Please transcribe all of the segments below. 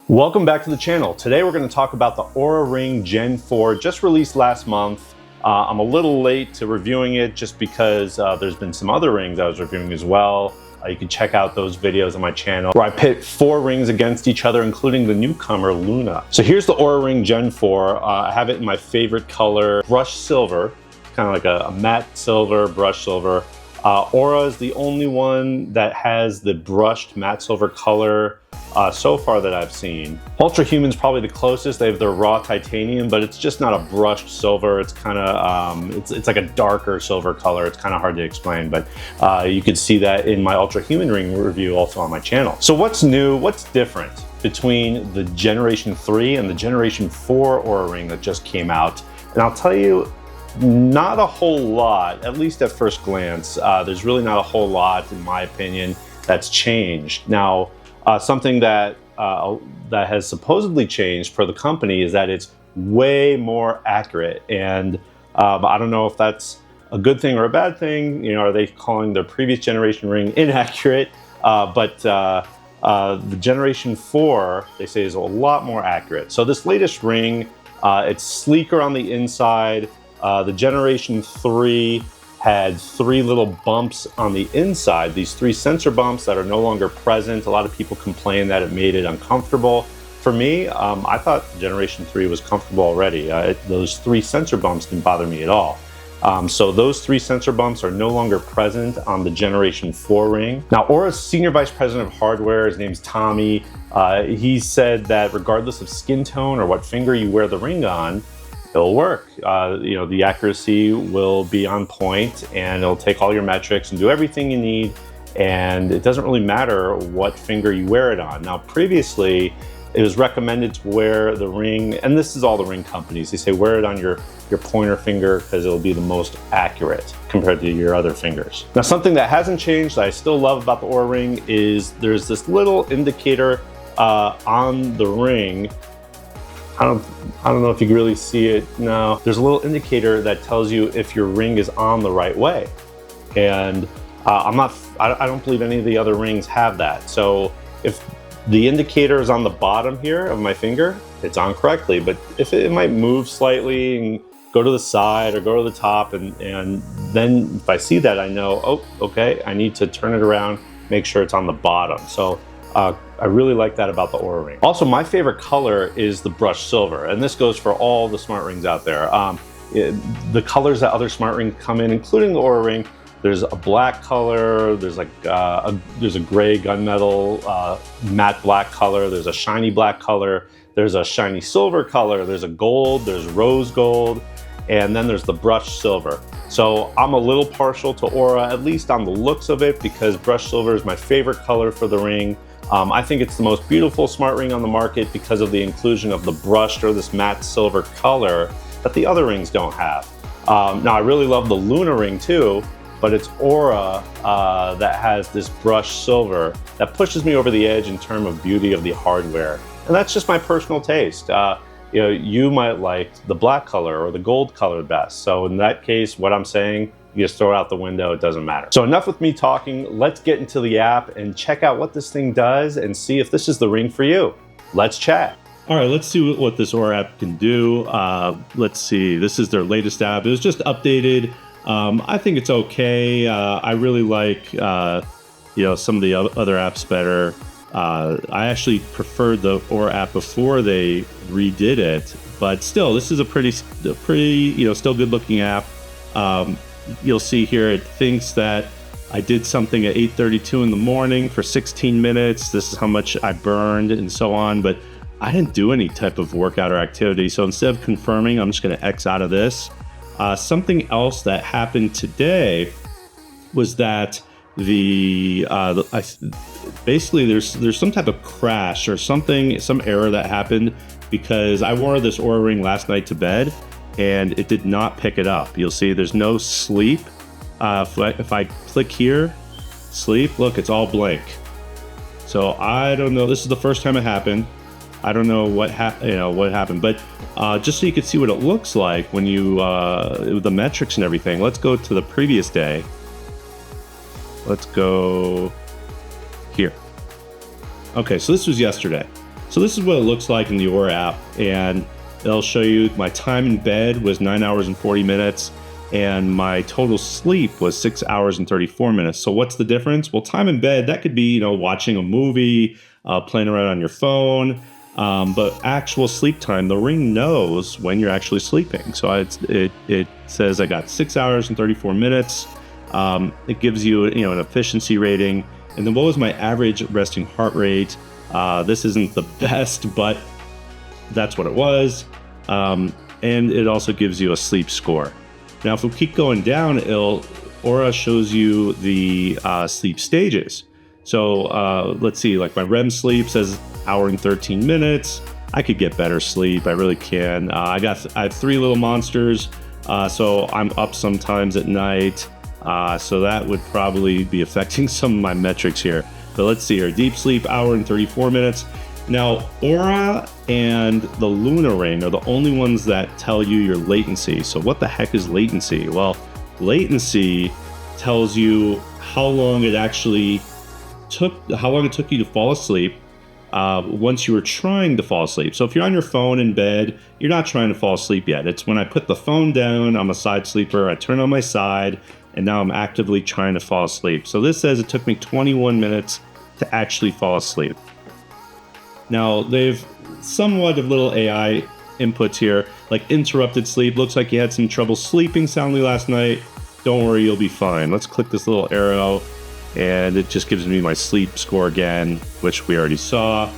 Welcome back to the channel. Today we're going to talk about the Oura Ring Gen 4, just released last month. I'm a little late to reviewing it just because there's been some other rings I was reviewing as well. You can check out those videos on my channel where I pit 4 rings against each other, including the newcomer Luna. So here's the Oura Ring Gen 4. I have it in my favorite color, brushed silver, kind of like a matte silver, brushed silver. Oura is the only one that has the brushed matte silver color so far that I've seen. Ultra Human's probably the closest. They have their raw titanium, but it's just not a brushed silver. It's kind of, it's like a darker silver color. It's kind of hard to explain, but you could see that in my Ultra Human ring review also on my channel. So what's new, what's different between the Generation 3 and the Generation 4 Oura ring that just came out? And I'll tell you, not a whole lot, at least at first glance. There's really not a whole lot, in my opinion, that's changed. Now, something that has supposedly changed for the company is that it's way more accurate. And I don't know if that's a good thing or a bad thing. You know, are they calling their previous generation ring inaccurate? But the Generation 4, they say, is a lot more accurate. So this latest ring, it's sleeker on the inside. The Generation 3 had 3 little bumps on the inside, these 3 sensor bumps that are no longer present. A lot of people complain that it made it uncomfortable. For me, I thought Generation 3 was comfortable already. Those 3 sensor bumps didn't bother me at all. So those 3 sensor bumps are no longer present on the Generation 4 ring. Now, Oura's Senior Vice President of Hardware, his name's Tommy, he said that regardless of skin tone or what finger you wear the ring on, it'll work. You know, the accuracy will be on point and it'll take all your metrics and do everything you need. And it doesn't really matter what finger you wear it on. Now, previously, it was recommended to wear the ring, and this is all the ring companies. They say wear it on your pointer finger because it'll be the most accurate compared to your other fingers. Now, something that hasn't changed that I still love about the Oura ring is there's this little indicator on the ring. I don't know if you can really see it now. There's a little indicator that tells you if your ring is on the right way. And I don't believe any of the other rings have that. So if the indicator is on the bottom here of my finger, it's on correctly. But if it might move slightly and go to the side or go to the top, and then if I see that, I know, oh, okay, I need to turn it around, make sure it's on the bottom. So I really like that about the Oura ring. Also, my favorite color is the brushed silver, and this goes for all the smart rings out there. The colors that other smart rings come in, including the Oura ring, there's a black color, there's like there's a gray gunmetal matte black color, there's a shiny black color, there's a shiny silver color, there's a gold, there's rose gold, and then there's the brushed silver. So I'm a little partial to Oura, at least on the looks of it, because brushed silver is my favorite color for the ring. I think it's the most beautiful smart ring on the market because of the inclusion of the brushed or this matte silver color that the other rings don't have. Now, I really love the Luna ring too, but it's Oura that has this brushed silver that pushes me over the edge in terms of beauty of the hardware. And that's just my personal taste. You know, you might like the black color or the gold color best. So in that case, what I'm saying, you just throw it out the window, it doesn't matter. So enough with me talking, let's get into the app and check out what this thing does and see if this is the ring for you. Let's chat. All right, let's see what this Oura app can do. Let's see, this is their latest app. It was just updated. I think it's okay. I really like, you know, some of the other apps better. I actually preferred the Oura app before they redid it, but still, this is a pretty, you know, still good looking app. You'll see here, it thinks that I did something at 8:32 in the morning for 16 minutes. This is how much I burned and so on, but I didn't do any type of workout or activity. So instead of confirming, I'm just gonna X out of this. Something else that happened today was that basically there's some type of crash or something, some error that happened because I wore this Oura ring last night to bed and it did not pick it up. You'll see there's no sleep. If I click here, sleep, look, it's all blank. So I don't know, this is the first time it happened. I don't know what happened, but just so you can see what it looks like when you, the metrics and everything, let's go to the previous day. Let's go here. Okay, so this was yesterday. So this is what it looks like in the Oura app, and it'll show you my time in bed was 9 hours and 40 minutes, and my total sleep was 6 hours and 34 minutes. So what's the difference? Well, time in bed, that could be, watching a movie, playing around on your phone, but actual sleep time, the Ring knows when you're actually sleeping. So it says I got 6 hours and 34 minutes. It gives you, an efficiency rating. And then what was my average resting heart rate? This isn't the best, but that's what it was. And it also gives you a sleep score. Now, if we keep going down, Oura shows you the sleep stages. So let's see, like my REM sleep says hour and 13 minutes. I could get better sleep. I really can. I have 3 little monsters, so I'm up sometimes at night. So that would probably be affecting some of my metrics here. But let's see here, deep sleep, hour and 34 minutes. Now, Oura and the Luna Ring are the only ones that tell you your latency. So what the heck is latency? Well, latency tells you how long it took you to fall asleep once you were trying to fall asleep. So if you're on your phone in bed, you're not trying to fall asleep yet. It's when I put the phone down, I'm a side sleeper, I turn on my side, and now I'm actively trying to fall asleep. So this says it took me 21 minutes to actually fall asleep. Now, they've somewhat of little AI inputs here, like interrupted sleep. Looks like you had some trouble sleeping soundly last night. Don't worry, you'll be fine. Let's click this little arrow, and it just gives me my sleep score again, which we already saw.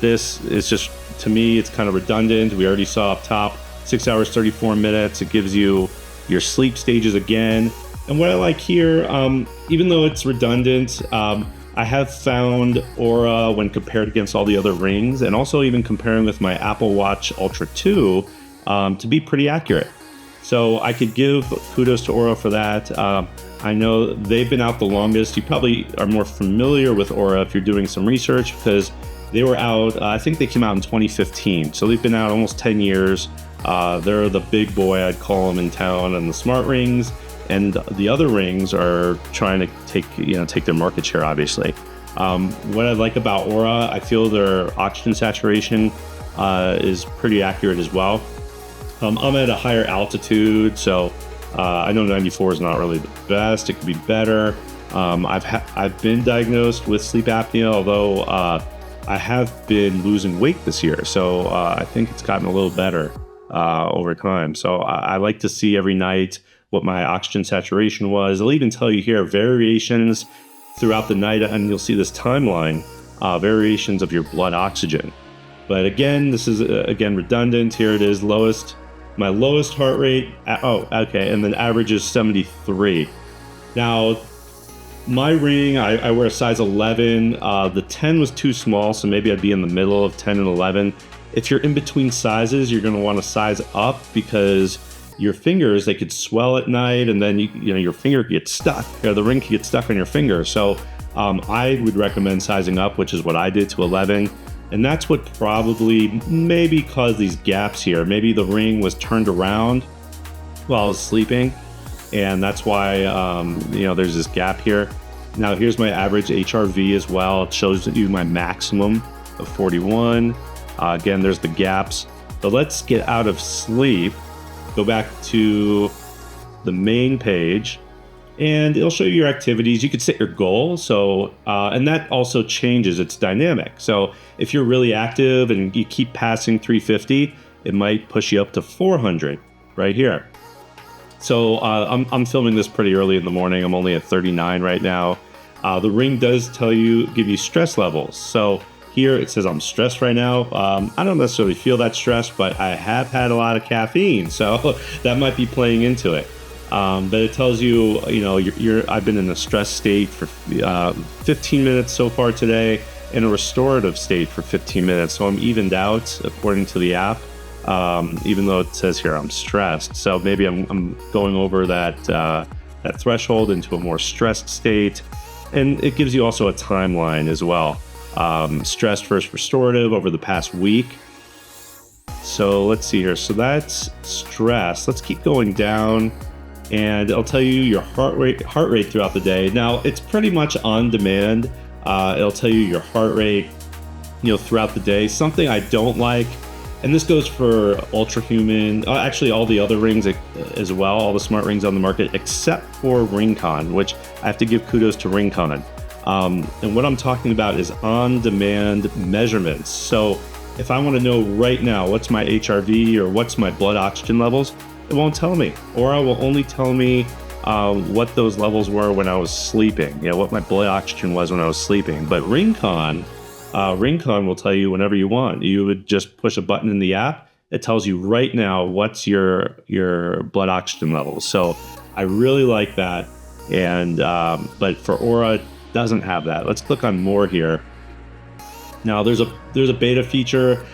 This is just, to me, it's kind of redundant. We already saw up top, 6 hours, 34 minutes. It gives you your sleep stages again. And what I like here, even though it's redundant, I have found Oura, when compared against all the other rings, and also even comparing with my Apple Watch Ultra 2, to be pretty accurate. So I could give kudos to Oura for that. I know they've been out the longest. You probably are more familiar with Oura if you're doing some research, because they were out, I think they came out in 2015. So they've been out almost 10 years. They're the big boy, I'd call them, in town, and the smart rings. And the other rings are trying to take their market share, obviously. What I like about Oura, I feel their oxygen saturation is pretty accurate as well. I'm at a higher altitude, so I know 94 is not really the best. It could be better. I've been diagnosed with sleep apnea, although I have been losing weight this year, so I think it's gotten a little better over time. So I like to see every night what my oxygen saturation was. It'll even tell you here variations throughout the night, and you'll see this timeline, variations of your blood oxygen. But again, this is again redundant. Here it is, my lowest heart rate. And then average is 73. Now, my ring, I wear a size 11. The 10 was too small, so maybe I'd be in the middle of 10 and 11. If you're in between sizes, you're going to want to size up, because your fingers, they could swell at night, and then your finger gets stuck, or the ring could get stuck on your finger. So I would recommend sizing up, which is what I did, to 11. And that's what probably maybe caused these gaps here. Maybe the ring was turned around while I was sleeping, and that's why there's this gap here. Now here's my average HRV as well. It shows you my maximum of 41. Again, there's the gaps. But let's get out of sleep. Go back to the main page, and it'll show you your activities. You could set your goal. So, and that also changes. It's dynamic. So if you're really active and you keep passing 350, it might push you up to 400 right here. So I'm filming this pretty early in the morning. I'm only at 39 right now. The ring does give you stress levels. So here it says I'm stressed right now. I don't necessarily feel that stressed, but I have had a lot of caffeine, so that might be playing into it. But it tells you, I've been in a stress state for 15 minutes so far today, in a restorative state for 15 minutes. So I'm evened out according to the app, even though it says here I'm stressed. So maybe I'm going over that threshold into a more stressed state. And it gives you also a timeline as well. Stressed versus restorative over the past week. So let's see here. So that's stress. Let's keep going down, and it'll tell you your heart rate throughout the day. Now it's pretty much on demand. It'll tell you your heart rate throughout the day. Something I don't like, and this goes for Ultra Human, actually all the other rings as well, all the smart rings on the market, except for RingCon, which I have to give kudos to RingCon. And what I'm talking about is on-demand measurements. So if I want to know right now what's my HRV or what's my blood oxygen levels, it won't tell me. Oura will only tell me what those levels were when I was sleeping, what my blood oxygen was when I was sleeping. But RingCon will tell you whenever you want. You would just push a button in the app. It tells you right now what's your blood oxygen levels. So I really like that. And but for Oura, it doesn't have that. Let's click on more here. Now there's a beta feature.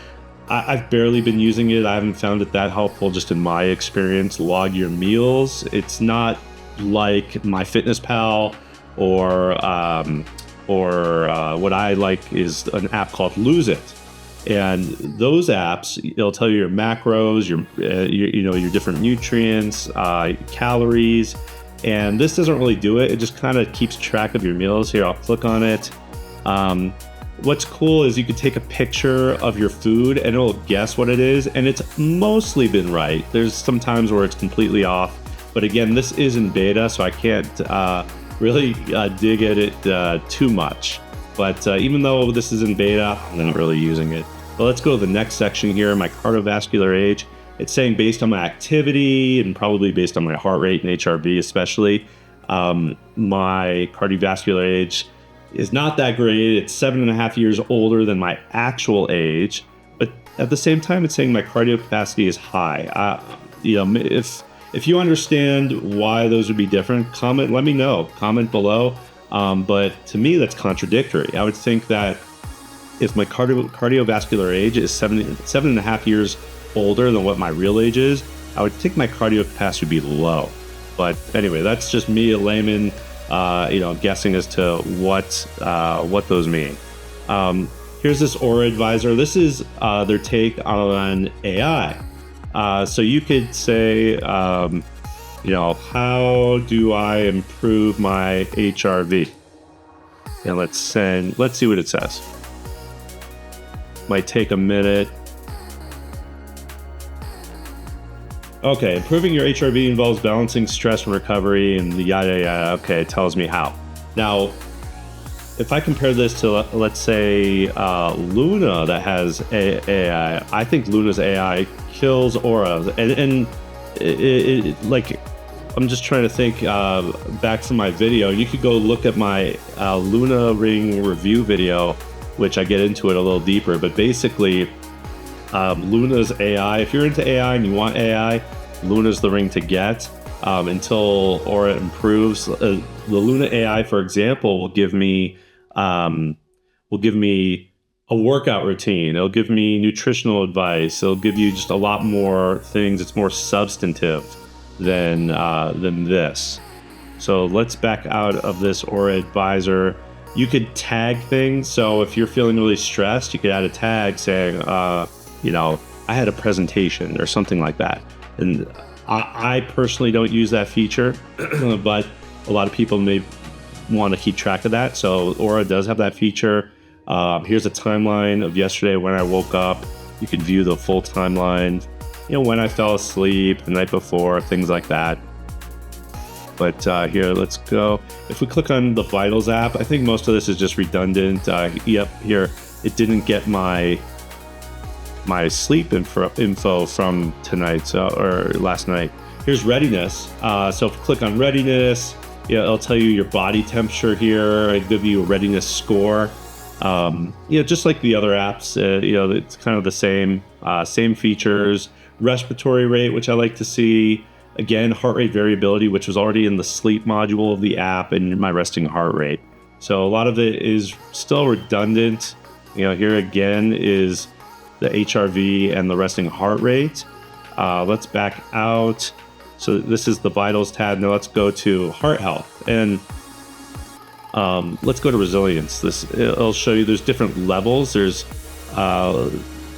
I've barely been using it. I haven't found it that helpful, just in my experience. Log your meals. It's not like MyFitnessPal or what I like is an app called Lose It. And those apps, it'll tell you your macros, your different nutrients, calories. And this doesn't really do it. It just kind of keeps track of your meals. Here, I'll click on it. What's cool is you could take a picture of your food and it'll guess what it is, and it's mostly been right. There's some times where it's completely off, but again, this is in beta, so I can't really dig at it too much. But even though this is in beta, I'm not really using it. But let's go to the next section here, my cardiovascular age. It's saying based on my activity and probably based on my heart rate and HRV especially, my cardiovascular age is not that great. It's 7.5 years older than my actual age, but at the same time, it's saying my cardio capacity is high. If you understand why those would be different, let me know. Comment below. But to me, that's contradictory. I would think that if my cardiovascular age is 7.5 years older than what my real age is, I would think my cardio capacity would be low. But anyway, that's just me, a layman, guessing as to what those mean. Here's this Oura Advisor. This is their take on AI. So you could say, how do I improve my HRV? And let's see what it says. Might take a minute. Okay, improving your HRV involves balancing stress and recovery and yada yada. Okay, it tells me how. Now, if I compare this to, let's say, Luna that has AI, I think Luna's AI kills Oura. And I'm just trying to think back to my video. You could go look at my Luna Ring review video, which I get into it a little deeper. But basically, Luna's AI, if you're into AI and you want AI, Luna's the ring to get until Oura improves. The Luna AI, for example, will give me a workout routine. It'll give me nutritional advice. It'll give you just a lot more things. It's more substantive than this. So let's back out of this Oura Advisor. You could tag things. So if you're feeling really stressed, you could add a tag saying, I had a presentation or something like that. And I personally don't use that feature, but a lot of people may want to keep track of that. So Oura does have that feature. Here's a timeline of yesterday when I woke up. You can view the full timeline, when I fell asleep, the night before, things like that. But here, let's go. If we click on the Vitals app, I think most of this is just redundant. Yep, here, it didn't get my sleep info from tonight or last night. Here's readiness. So if you click on readiness, it'll tell you your body temperature here. It'll give you a readiness score. Just like the other apps, it's kind of the same features. Respiratory rate, which I like to see. Again, heart rate variability, which was already in the sleep module of the app, and my resting heart rate. So a lot of it is still redundant. Here again is the HRV and the resting heart rate. Let's back out. So this is the Vitals tab. Now let's go to heart health, and let's go to resilience. It'll show you there's different levels. There's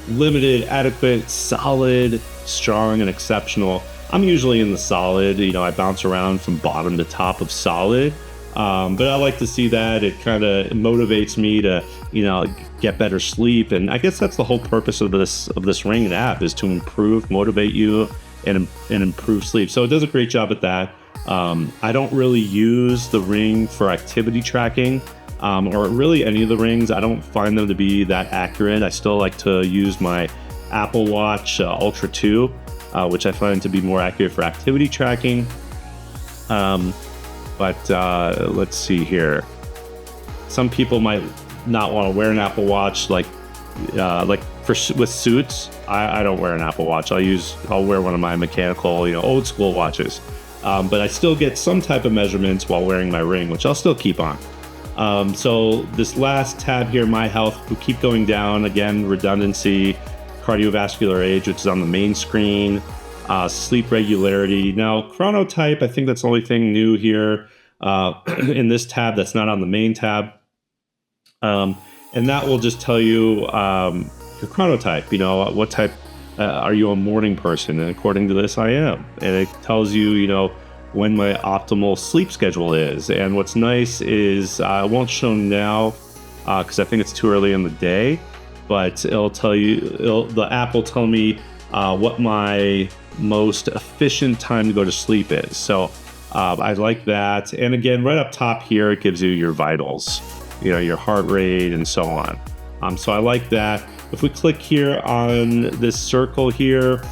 limited, adequate, solid, strong, and exceptional. I'm usually in the solid. I bounce around from bottom to top of solid. But I like to see that. It kind of motivates me to, get better sleep. And I guess that's the whole purpose of this ring and app, is to motivate you, and improve sleep. So it does a great job at that. I don't really use the ring for activity tracking, or really any of the rings. I don't find them to be that accurate. I still like to use my Apple Watch Ultra 2, which I find to be more accurate for activity tracking. But let's see here. Some people might not want to wear an Apple Watch, with suits. I don't wear an Apple Watch. I'll wear one of my mechanical, old school watches. But I still get some type of measurements while wearing my ring, which I'll still keep on. So this last tab here, My Health, we keep going down. Again, redundancy, cardiovascular age, which is on the main screen, sleep regularity. Now, chronotype, I think that's the only thing new here in this tab that's not on the main tab. And that will just tell you your chronotype, what type, are you a morning person? And according to this, I am. And it tells you, when my optimal sleep schedule is. And what's nice is I won't show now because I think it's too early in the day, but it'll tell you, the app will tell me what my most efficient time to go to sleep is. So I like that. And again, right up top here, it gives you your vitals, your heart rate and so on. So I like that. If we click here on this circle here,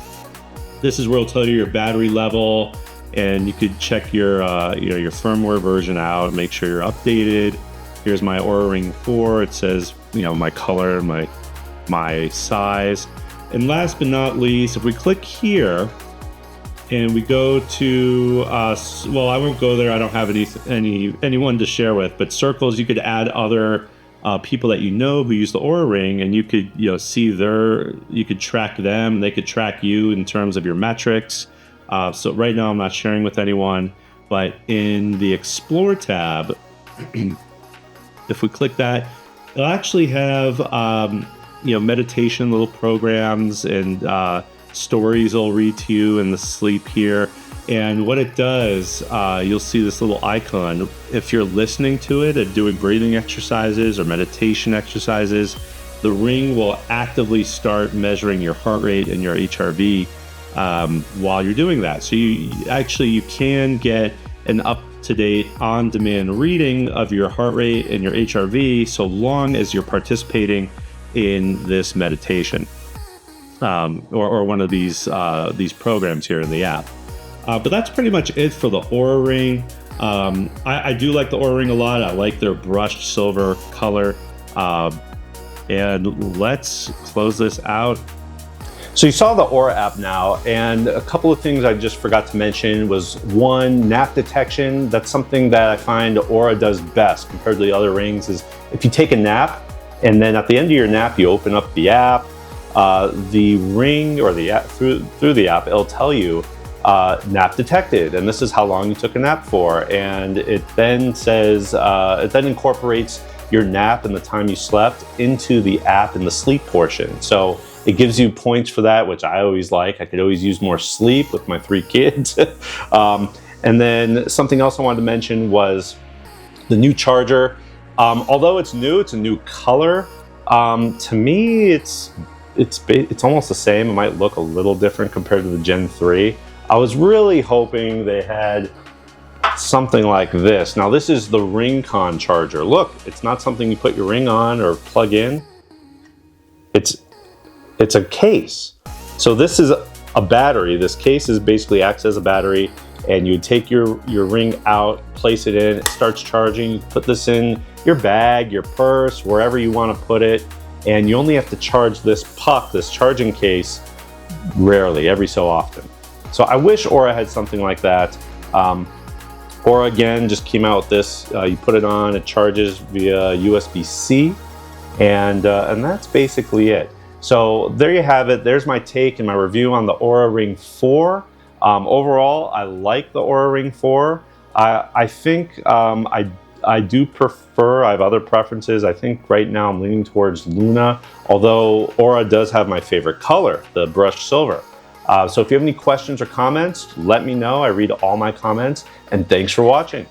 this is where it'll tell you your battery level, and you could check your your firmware version out, make sure you're updated. Here's my Oura Ring 4. It says, my color, my size. And last but not least, if we click here and we go to, I won't go there. I don't have anyone to share with, but circles, you could add other people that who use the Oura Ring, and you could see you could track them, and they could track you in terms of your metrics. So right now I'm not sharing with anyone, but in the Explore tab, if we click that, it'll actually have meditation little programs and stories I'll read to you in the sleep here. And what it does, you'll see this little icon. If you're listening to it and doing breathing exercises or meditation exercises, the ring will actively start measuring your heart rate and your HRV while you're doing that. So you can get an up-to-date, on-demand reading of your heart rate and your HRV so long as you're participating in this meditation or one of these programs here in the app. But that's pretty much it for the Oura Ring. I do like the Oura Ring a lot. I like their brushed silver color. And let's close this out. So you saw the Oura app now, and a couple of things I just forgot to mention was, one, nap detection. That's something that I find Oura does best compared to the other rings, is if you take a nap and then at the end of your nap you open up the app, the ring or the app through the app, it'll tell you nap detected, and this is how long you took a nap for, and it then says it then incorporates your nap and the time you slept into the app in the sleep portion. So it gives you points for that, which I always like. I could always use more sleep with my 3 kids. And then something else I wanted to mention was the new charger. Although it's new, it's a new color. To me, it's almost the same. It might look a little different compared to the Gen 3. I was really hoping they had something like this. Now this is the RingCon charger. Look, it's not something you put your ring on or plug in. It's a case. So this is a battery. This case is basically acts as a battery, and you take your ring out, place it in, it starts charging. You put this in your bag, your purse, wherever you want to put it, and you only have to charge this puck, this charging case, rarely, every so often. So I wish Oura had something like that. Oura again just came out with this. You put it on, it charges via USB-C, and that's basically it. So there you have it. There's my take and my review on the Oura Ring 4. Overall, I like the Oura Ring 4. I think I do prefer, I have other preferences. I think right now I'm leaning towards Luna, although Oura does have my favorite color, the brushed silver. So if you have any questions or comments, let me know. I read all my comments, and thanks for watching.